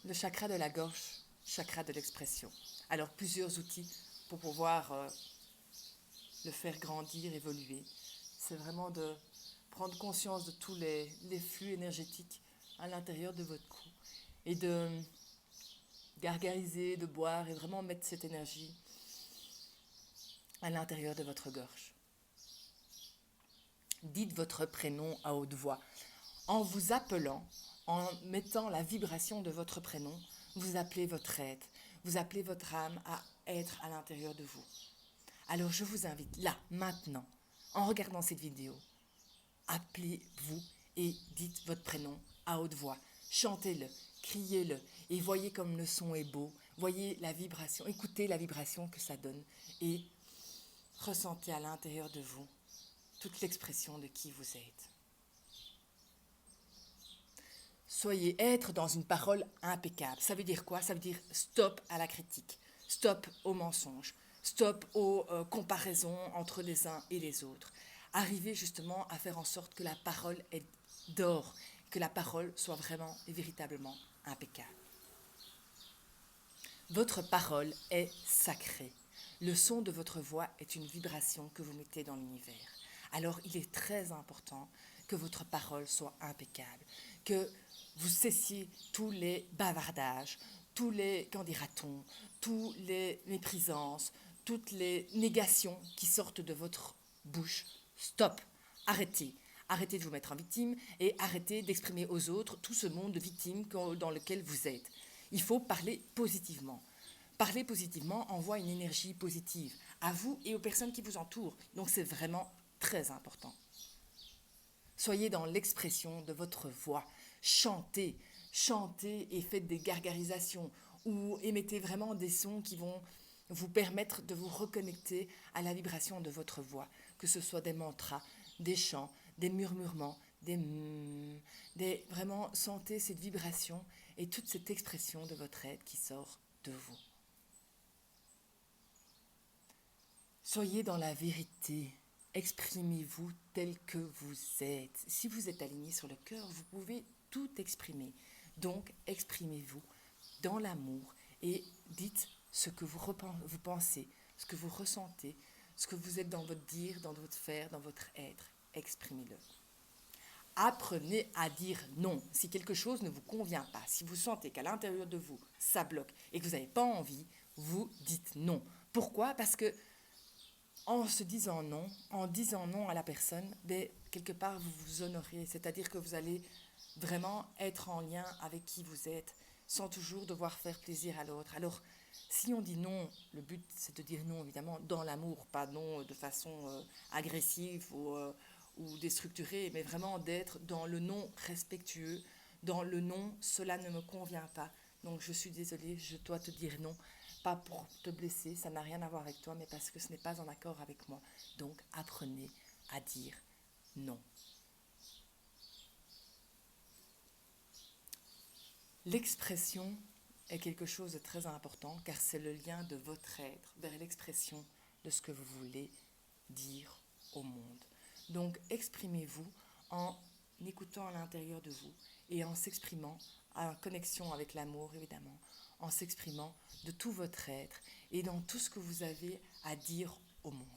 le chakra de la gorge, chakra de l'expression. Alors, plusieurs outils pour pouvoir le faire grandir, évoluer. C'est vraiment de prendre conscience de tous les flux énergétiques à l'intérieur de votre cou et de gargariser, de boire et vraiment mettre cette énergie à l'intérieur de votre gorge. Dites votre prénom à haute voix. En vous appelant, en mettant la vibration de votre prénom, vous appelez votre être, vous appelez votre âme à être à l'intérieur de vous. Alors je vous invite là, maintenant, en regardant cette vidéo, appelez-vous et dites votre prénom à haute voix. Chantez-le, criez-le et voyez comme le son est beau. Voyez la vibration, écoutez la vibration que ça donne et ressentez à l'intérieur de vous toute l'expression de qui vous êtes. Soyez être dans une parole impeccable. Ça veut dire quoi? Ça veut dire stop à la critique, stop aux mensonges, stop aux comparaisons entre les uns et les autres. Arrivez justement à faire en sorte que la parole est d'or, que la parole soit vraiment et véritablement impeccable. Votre parole est sacrée. Le son de votre voix est une vibration que vous mettez dans l'univers. Alors il est très important que votre parole soit impeccable, que vous cessiez tous les bavardages, tous les, qu'en dira-t-on, tous les méprisances, toutes les négations qui sortent de votre bouche. Stop, arrêtez. Arrêtez de vous mettre en victime et arrêtez d'exprimer aux autres tout ce monde de victimes dans lequel vous êtes. Il faut parler positivement. Parler positivement envoie une énergie positive à vous et aux personnes qui vous entourent. Donc c'est vraiment très important. Soyez dans l'expression de votre voix. Chantez, chantez et faites des gargarisations ou émettez vraiment des sons qui vont vous permettre de vous reconnecter à la vibration de votre voix, que ce soit des mantras, des chants, des murmurements, vraiment sentez cette vibration et toute cette expression de votre être qui sort de vous. Soyez dans la vérité, exprimez-vous tel que vous êtes. Si vous êtes aligné sur le cœur, vous pouvez tout exprimer. Donc, exprimez-vous dans l'amour et dites ce que vous pensez, ce que vous ressentez, ce que vous êtes dans votre dire, dans votre faire, dans votre être. Exprimez-le. Apprenez à dire non. Si quelque chose ne vous convient pas, si vous sentez qu'à l'intérieur de vous, ça bloque et que vous n'avez pas envie, vous dites non. Pourquoi? Parce que en se disant non, en disant non à la personne, quelque part vous vous honorez, c'est-à-dire que vous allez vraiment être en lien avec qui vous êtes, sans toujours devoir faire plaisir à l'autre. Alors, si on dit non, le but c'est de dire non évidemment dans l'amour, pas non de façon agressive ou déstructurée, mais vraiment d'être dans le non respectueux, dans le non, cela ne me convient pas, donc je suis désolée, je dois te dire non. Pas pour te blesser, ça n'a rien à voir avec toi, mais parce que ce n'est pas en accord avec moi. Donc apprenez à dire non. L'expression est quelque chose de très important car c'est le lien de votre être vers l'expression de ce que vous voulez dire au monde. Donc exprimez-vous en écoutant à l'intérieur de vous et en s'exprimant en connexion avec l'amour évidemment, en s'exprimant de tout votre être et dans tout ce que vous avez à dire au monde.